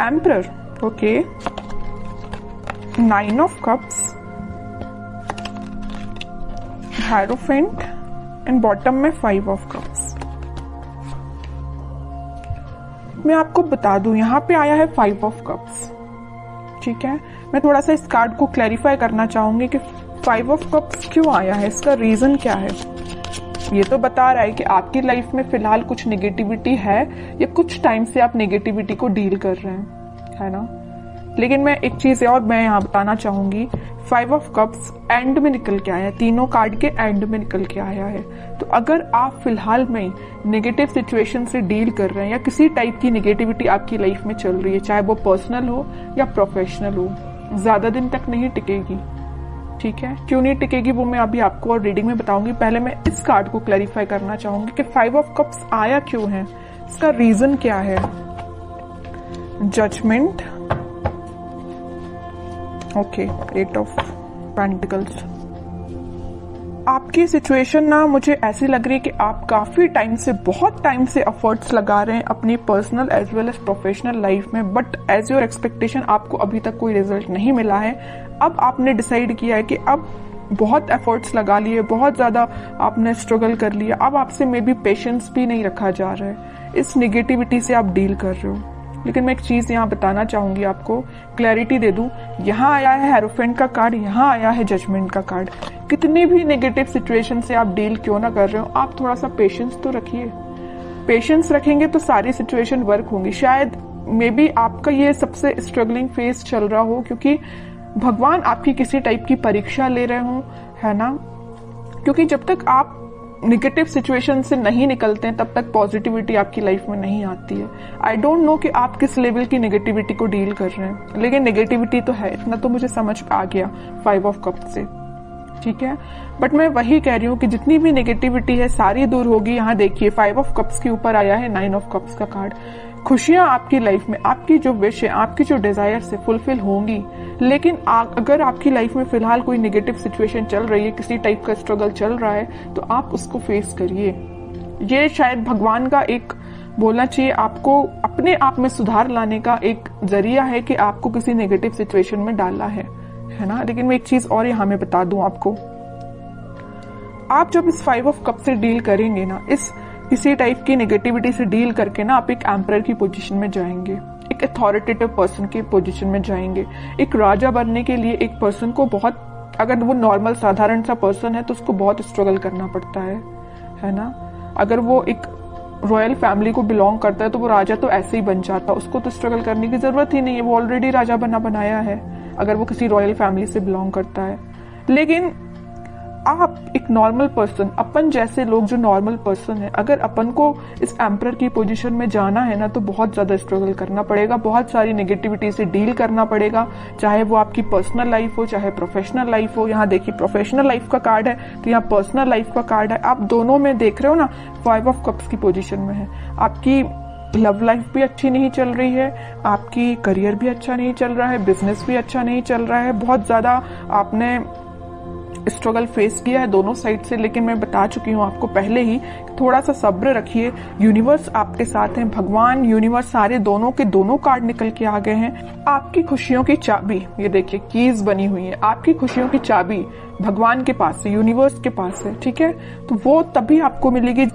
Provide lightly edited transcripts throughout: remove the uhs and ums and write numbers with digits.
Emperor, okay, 9 of cups, hierophant and bottom में 5 of cups. मैं आपको बता दूं यहां पे आया है 5 ऑफ कप्स, ठीक है। मैं थोड़ा सा इस कार्ड को क्लैरिफाई करना चाहूंगी कि 5 ऑफ कप्स क्यों आया है, इसका रीजन क्या है। ये तो बता रहा है कि आपकी लाइफ में फिलहाल कुछ नेगेटिविटी है या कुछ टाइम से आप नेगेटिविटी को डील कर रहे हैं, है ना। लेकिन मैं एक चीज और मैं यहाँ बताना चाहूंगी, 5 ऑफ कप्स एंड में निकल के आया है, तीनों कार्ड के एंड में निकल के आया है। तो अगर आप फिलहाल में नेगेटिव सिचुएशन से डील कर रहे हैं या किसी टाइप की नेगेटिविटी आपकी लाइफ में चल रही है, चाहे वो पर्सनल हो या प्रोफेशनल हो, ज्यादा दिन तक नहीं टिकेगी, ठीक है। क्यों नहीं टिकेगी वो मैं अभी आपको और रीडिंग में बताऊंगी। पहले मैं इस कार्ड को क्लैरिफाई करना चाहूंगी कि 5 ऑफ कप्स आया क्यों है, इसका रीजन क्या है। Judgement, okay, 8 of pentacles. आपकी सिचुएशन ना मुझे ऐसी लग रही है कि आप काफी टाइम से, बहुत टाइम से एफर्ट्स लगा रहे हैं अपनी personal as well as professional life में, बट एज योर एक्सपेक्टेशन आपको अभी तक कोई रिजल्ट नहीं मिला है। अब आपने डिसाइड किया है कि अब बहुत एफर्ट्स लगा लिए, बहुत ज्यादा आपने स्ट्रगल कर लिया, अब आपसे मे बी पेशेंस भी नहीं रखा जा रहा है, इस निगेटिविटी से आप डील कर रहे हो। लेकिन मैं एक चीज यहाँ बताना चाहूंगी, आपको क्लैरिटी दे दूं। यहाँ आया है हेरोफेंट का कार्ड, यहाँ आया है जजमेंट का कार्ड। कितनी भी नेगेटिव सिचुएशन से आप डील क्यों ना कर रहे हो, आप थोड़ा सा पेशेंस तो रखिए। पेशेंस रखेंगे तो सारी सिचुएशन वर्क होंगी। शायद मे बी आपका ये सबसे स्ट्रगलिंग फेज चल रहा हो, क्योंकि भगवान आपकी किसी टाइप की परीक्षा ले रहे हो, है ना। क्योंकि जब तक आप निगेटिव सिचुएशन से नहीं निकलते हैं तब तक पॉजिटिविटी आपकी लाइफ में नहीं आती है। आई डोंट नो कि आप किस लेवल की नेगेटिविटी को डील कर रहे हैं, लेकिन नेगेटिविटी तो है, इतना तो मुझे समझ आ गया 5 ऑफ कप से, ठीक है। बट मैं वही कह रही हूँ कि जितनी भी नेगेटिविटी है सारी दूर होगी। यहाँ देखिए 5 ऑफ कप्स के ऊपर आया है 9 ऑफ कप्स का कार्ड। खुशियां आपकी लाइफ में, आपकी जो विश है, आपकी जो डिजायर से फुलफिल होंगी। लेकिन अगर आपकी लाइफ में फिलहाल कोई नेगेटिव सिचुएशन चल रही है, किसी टाइप का स्ट्रगल चल रहा है, तो आप उसको फेस करिए। ये शायद भगवान का एक बोलना चाहिए आपको अपने आप में सुधार लाने का एक जरिया है कि आपको किसी नेगेटिव सिचुएशन में डाला है ना। लेकिन मैं एक चीज और यहाँ में बता दूं आपको, आप जब इस 5 ऑफ कप से डील करेंगे ना, इस किसी टाइप की नेगेटिविटी से डील करके ना, आप एक एम्परर की पोजीशन में जाएंगे, एक अथॉरिटेटिव पर्सन की पोजीशन में जाएंगे। एक राजा बनने के लिए एक पर्सन को बहुत, अगर वो नॉर्मल साधारण सा पर्सन है तो उसको बहुत स्ट्रगल करना पड़ता है ना। अगर वो एक रॉयल फैमिली को बिलोंग करता है तो वो राजा तो ऐसे ही बन जाता, उसको तो स्ट्रगल करने की जरूरत ही नहीं है, वो ऑलरेडी राजा बनाया है अगर वो किसी रॉयल फैमिली से बिलोंग करता है। लेकिन आप एक नॉर्मल पर्सन, अपन जैसे लोग जो नॉर्मल पर्सन है, अगर अपन को इस एम्परर की पोजीशन में जाना है ना, तो बहुत ज्यादा स्ट्रगल करना पड़ेगा, बहुत सारी नेगेटिविटी से डील करना पड़ेगा, चाहे वो आपकी पर्सनल लाइफ हो चाहे प्रोफेशनल लाइफ हो। यहाँ देखिए प्रोफेशनल लाइफ का कार्ड है तो यहाँ पर्सनल लाइफ का कार्ड है। आप दोनों में देख रहे हो ना, 5 ऑफ कप्स की पोजीशन में है। आपकी लव लाइफ भी अच्छी नहीं चल रही है, आपकी करियर भी अच्छा नहीं चल रहा है, बिजनेस भी अच्छा नहीं चल रहा है, बहुत ज्यादा आपने स्ट्रगल फेस किया है दोनों साइड से। लेकिन मैं बता चुकी हूँ आपको पहले ही, थोड़ा सा सब्र रखिए, यूनिवर्स आपके साथ है, भगवान यूनिवर्स सारे दोनों के दोनों कार्ड निकल के आ गए हैं। आपकी खुशियों की चाबी, ये देखिए कीज बनी हुई है, आपकी खुशियों की चाबी भगवान के पास है, यूनिवर्स के पास है, ठीक है। तो वो तभी आपको मिलेगी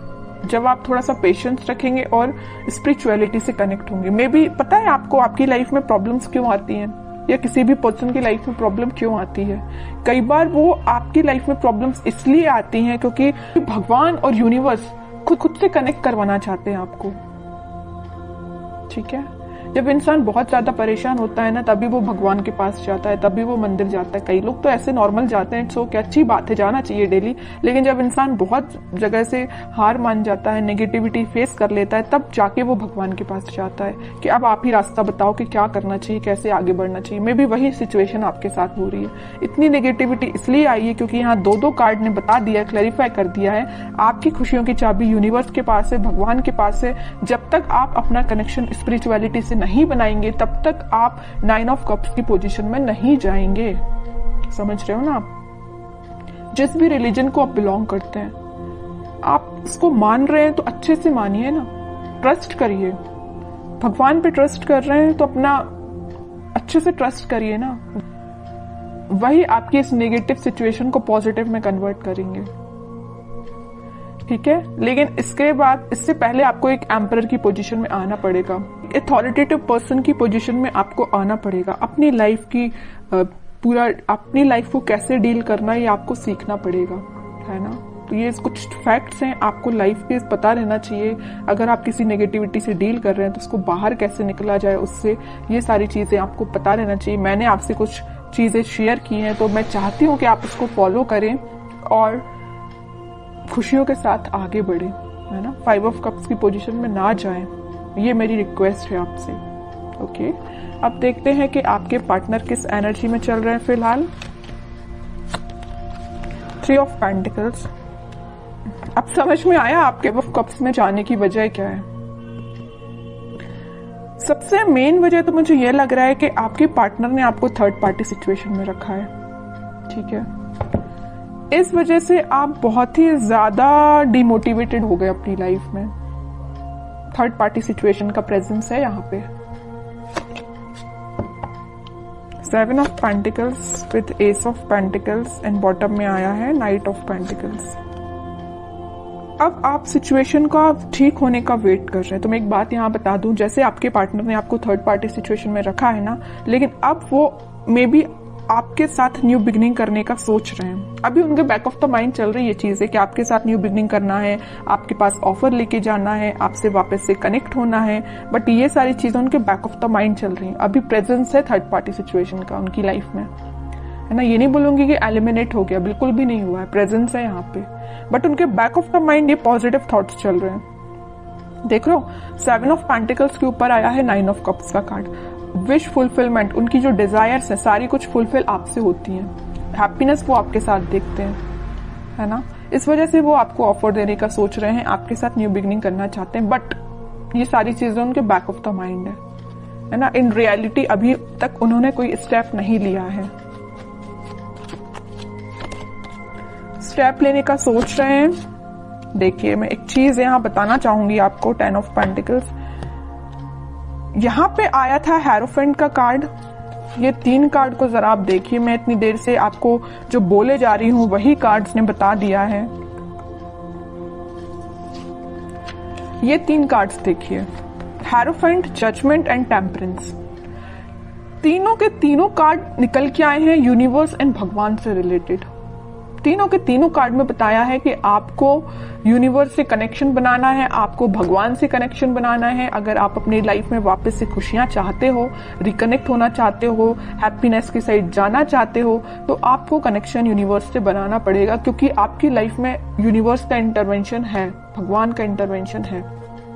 जब आप थोड़ा सा पेशेंस रखेंगे और स्पिरिचुअलिटी से कनेक्ट होंगे। मे बी पता है आपको आपकी लाइफ में प्रॉब्लम्स क्यों आती हैं, या किसी भी पर्सन की लाइफ में प्रॉब्लम क्यों आती है। कई बार वो आपकी लाइफ में प्रॉब्लम्स इसलिए आती हैं क्योंकि भगवान और यूनिवर्स खुद से कनेक्ट करवाना चाहते हैं आपको, ठीक है। जब इंसान बहुत ज्यादा परेशान होता है ना, तभी वो भगवान के पास जाता है, तभी वो मंदिर जाता है। कई लोग तो ऐसे नॉर्मल जाते हैं, सो क्या अच्छी बात है, जाना चाहिए डेली। लेकिन जब इंसान बहुत जगह से हार मान जाता है, नेगेटिविटी फेस कर लेता है, तब जाके वो भगवान के पास जाता है कि अब आप ही रास्ता बताओ कि क्या करना चाहिए, कैसे आगे बढ़ना चाहिए। मे बी वही सिचुएशन आपके साथ हो रही है। इतनी नेगेटिविटी इसलिए आई है क्योंकि यहाँ दो कार्ड ने बता दिया, क्लैरिफाई कर दिया है, आपकी खुशियों की चाबी यूनिवर्स के पास है, भगवान के पास है। जब तक आप अपना कनेक्शन स्पिरिचुअलिटी से नहीं बनाएंगे तब तक आप 9 ऑफ कप्स की पोजीशन में नहीं जाएंगे। समझ रहे हो ना आप। जिस भी रिलीजन को आप बिलोंग करते हैं, आप इसको मान रहे हैं तो अच्छे से मानिए ना, ट्रस्ट करिए। भगवान पे ट्रस्ट कर रहे हैं तो अपना अच्छे से ट्रस्ट करिए ना, वही आपकी इस नेगेटिव सिचुएशन को पॉजिटिव में कन्वर्ट करेंगे। ठीक है, लेकिन इसके बाद, इससे पहले आपको एक एम्परर की पोजीशन में आना पड़ेगा, अथॉरिटेटिव पर्सन की पोजीशन में आपको आना पड़ेगा। अपनी लाइफ की अपनी लाइफ को कैसे डील करना है ये आपको सीखना पड़ेगा, है ना। तो ये कुछ फैक्ट्स हैं, आपको लाइफ के पता रहना चाहिए। अगर आप किसी नेगेटिविटी से डील कर रहे हैं तो उसको बाहर कैसे निकला जाए उससे, ये सारी चीजें आपको पता रहना चाहिए। मैंने आपसे कुछ चीजें शेयर की हैं तो मैं चाहती हूँ कि आप उसको फॉलो करें और खुशियों के साथ आगे बढ़े, है ना। 5 ऑफ कप्स की पोजीशन में ना जाएं, ये मेरी रिक्वेस्ट है आपसे। ओके, अब देखते हैं कि आपके पार्टनर किस एनर्जी में चल रहे हैं फिलहाल। 3 ऑफ पेंटिकल्स। अब समझ में आया आपके ऑफ कप्स में जाने की वजह क्या है। सबसे मेन वजह तो मुझे यह लग रहा है कि आपके पार्टनर ने आपको थर्ड पार्टी सिचुएशन में रखा है। ठीक है, इस वजह से आप बहुत ही ज्यादा डिमोटिवेटेड हो गए अपनी लाइफ में। थर्ड पार्टी सिचुएशन का प्रेजेंस है यहाँ पे। 7 of pentacles with S of pentacles and bottom में आया है नाइट ऑफ पेंटिकल्स। अब आप सिचुएशन का ठीक होने का वेट कर रहे हैं। तो मैं एक बात यहाँ बता दूं, जैसे आपके पार्टनर ने आपको थर्ड पार्टी सिचुएशन में रखा है ना, लेकिन अब वो मे बी आपके साथ न्यू बिगनिंग करने का सोच रहे हैं। अभी उनके बैक ऑफ द माइंड चल रही है चीज है कि आपके साथ न्यू बिगनिंग करना है, आपके पास ऑफर लेके जाना है, आपसे वापस से कनेक्ट होना है, बट ये सारी चीजें उनके बैक ऑफ द माइंड चल रही हैं। अभी प्रेजेंस है थर्ड पार्टी सिचुएशन का उनकी लाइफ में, है ना। ये नहीं बोलूंगी कि एलिमिनेट हो गया, बिल्कुल भी नहीं हुआ है, प्रेजेंस है यहाँ पे, बट उनके बैक ऑफ द माइंड ये पॉजिटिव थॉट्स चल रहे हैं। देख लो, 7 ऑफ पेंटिकल्स के ऊपर आया है 9 ऑफ कप्स का कार्ड। विश फुलफिलमेंट, उनकी जो डिजायर्स है सारी कुछ फुलफिल आपसे होती हैं। हैप्पीनेस वो आपके साथ देखते हैं, है ना। इस वजह से वो आपको ऑफर देने का सोच रहे हैं, आपके साथ न्यू बिगनिंग करना चाहते हैं, बट ये सारी चीजें उनके बैक ऑफ द माइंड है ना। इन रियलिटी अभी तक उन्होंने कोई स्टेप नहीं लिया है, स्टेप लेने का सोच रहे हैं। देखिए, मैं एक चीज यहां बताना चाहूंगी आपको। 10 ऑफ पेंटिकल्स यहां पे आया था, हेरोफेंट का कार्ड। ये 3 कार्ड को जरा आप देखिए, मैं इतनी देर से आपको जो बोले जा रही हूं वही कार्ड्स ने बता दिया है। ये 3 कार्ड्स देखिए, हेरोफेंट, जजमेंट एंड टेम्परेंस। तीनों के तीनों कार्ड निकल के आए हैं यूनिवर्स एंड भगवान से रिलेटेड। तीनों के तीनों कार्ड में बताया है कि आपको यूनिवर्स से कनेक्शन बनाना है, आपको भगवान से कनेक्शन बनाना है। अगर आप अपनी लाइफ में वापस से खुशियां चाहते हो, रिकनेक्ट होना चाहते हो, हैप्पीनेस की साइड जाना चाहते हो, तो आपको कनेक्शन यूनिवर्स से बनाना पड़ेगा, क्योंकि आपकी लाइफ में यूनिवर्स का इंटरवेंशन है, भगवान का इंटरवेंशन है।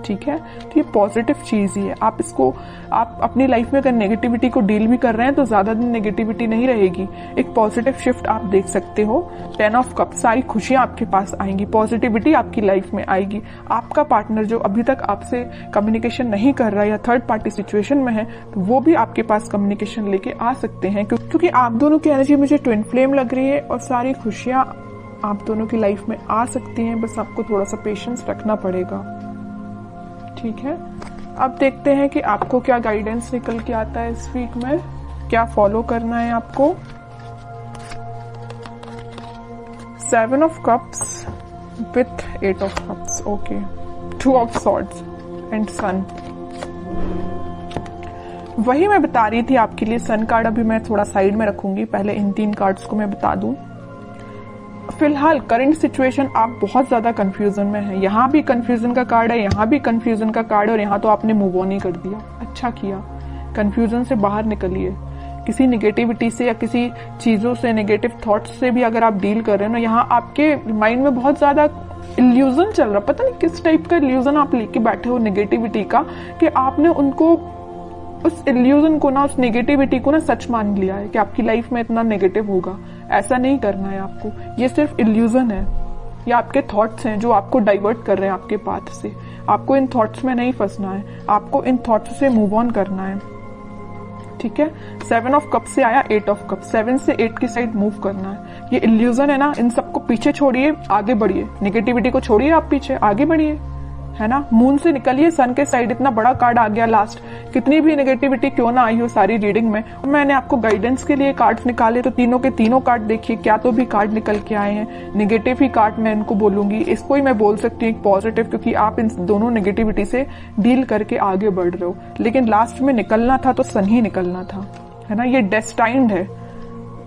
ठीक है, तो ये पॉजिटिव चीज ही है। आप अपनी लाइफ में अगर नेगेटिविटी को डील भी कर रहे हैं तो ज्यादा दिन नेगेटिविटी नहीं रहेगी, एक पॉजिटिव शिफ्ट आप देख सकते हो। 10 ऑफ कप, सारी खुशियां आपके पास आएंगी, पॉजिटिविटी आपकी लाइफ में आएगी। आपका पार्टनर जो अभी तक आपसे कम्युनिकेशन नहीं कर रहा है या थर्ड पार्टी सिचुएशन में है, तो वो भी आपके पास कम्युनिकेशन लेके आ सकते हैं, क्योंकि आप दोनों की एनर्जी मुझे ट्विन फ्लेम लग रही है और सारी खुशियां आप दोनों की लाइफ में आ सकती हैं। बस आपको थोड़ा सा पेशेंस रखना पड़ेगा। ठीक है, अब देखते हैं कि आपको क्या गाइडेंस निकल के आता है इस वीक में, क्या फॉलो करना है आपको। 7 of cups with 8 of cups, okay. 2 of swords and sun. वही मैं बता रही थी आपके लिए। सन कार्ड अभी मैं थोड़ा साइड में रखूंगी, पहले इन 3 कार्ड्स को मैं बता दूं। फिलहाल करंट सिचुएशन आप बहुत ज्यादा कंफ्यूजन में हैं। यहाँ भी कंफ्यूजन का कार्ड है, यहाँ भी कंफ्यूजन का कार्ड है, और यहाँ तो आपने मूव ऑन ही कर दिया। अच्छा किया, कंफ्यूजन से बाहर निकलिए। किसी नेगेटिविटी से या किसी चीजों से, नेगेटिव थॉट्स से भी अगर आप डील कर रहे हैं ना, यहाँ आपके माइंड में बहुत ज्यादा इल्यूजन चल रहा, पता नहीं किस टाइप का इल्यूजन आप लेके बैठे हो नेगेटिविटी का, कि आपने उनको, उस इल्यूजन को ना, उस नेगेटिविटी को ना सच मान लिया है कि आपकी लाइफ में इतना नेगेटिव होगा। ऐसा नहीं करना है आपको, ये सिर्फ इल्यूजन है, ये आपके थॉट्स हैं जो आपको डाइवर्ट कर रहे हैं आपके पाथ से। आपको इन थॉट्स में नहीं फंसना है, आपको इन थॉट्स से मूव ऑन करना है। ठीक है, 7 ऑफ कप से आया 8 ऑफ कप, 7 से 8 की साइड मूव करना है। ये इल्यूजन है ना, इन सबको पीछे छोड़िए, आगे बढ़िए। नेगेटिविटी को छोड़िए, आप पीछे आगे बढ़िए। है ना। मून से निकलिए, सन के साइड इतना बड़ा कार्ड आ गया लास्ट, कितनी भी नेगेटिविटी क्यों ना आई हो सारी रीडिंग में। मैंने आपको गाइडेंस के लिए कार्ड्स निकाले तो तीनों के तीनों कार्ड देखिए, क्या तो भी कार्ड निकल के आए हैं। नेगेटिव ही कार्ड मैं इनको बोलूंगी, इसको ही मैं बोल सकती हूँ एक पॉजिटिव, क्योंकि आप इन दोनों नेगेटिविटी से डील करके आगे बढ़ रहे हो। लेकिन लास्ट में निकलना था तो सन ही निकलना था, है ना। ये डेस्टाइन्ड है,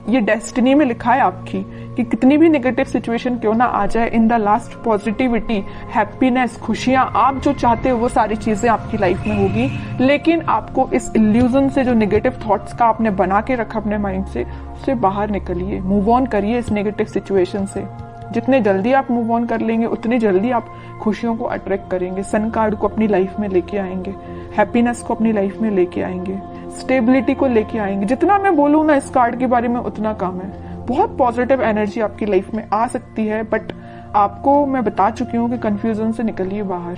ये डेस्टिनी में लिखा है आपकी कि कितनी भी नेगेटिव सिचुएशन क्यों ना आ जाए, in the last positivity, happiness, खुशियां, आप जो चाहते हो वो सारी चीजें आपकी लाइफ में होगी। लेकिन आपको इस इल्यूजन से, जो नेगेटिव थॉट्स का आपने बना के रखा अपने माइंड से, उससे बाहर निकलिए, मूव ऑन करिए इस नेगेटिव सिचुएशन से। जितने जल्दी आप मूव ऑन कर लेंगे उतनी जल्दी आप खुशियों को अट्रैक्ट करेंगे, सन कार्ड को अपनी लाइफ में लेके आएंगे, हैप्पीनेस को अपनी लाइफ में लेके आएंगे, स्टेबिलिटी को लेके आएंगे। जितना मैं बोलूँ ना इस कार्ड के बारे में उतना कम है। बहुत पॉजिटिव एनर्जी आपकी लाइफ में आ सकती है, बट आपको मैं बता चुकी हूँ कि कंफ्यूजन से निकलिए बाहर।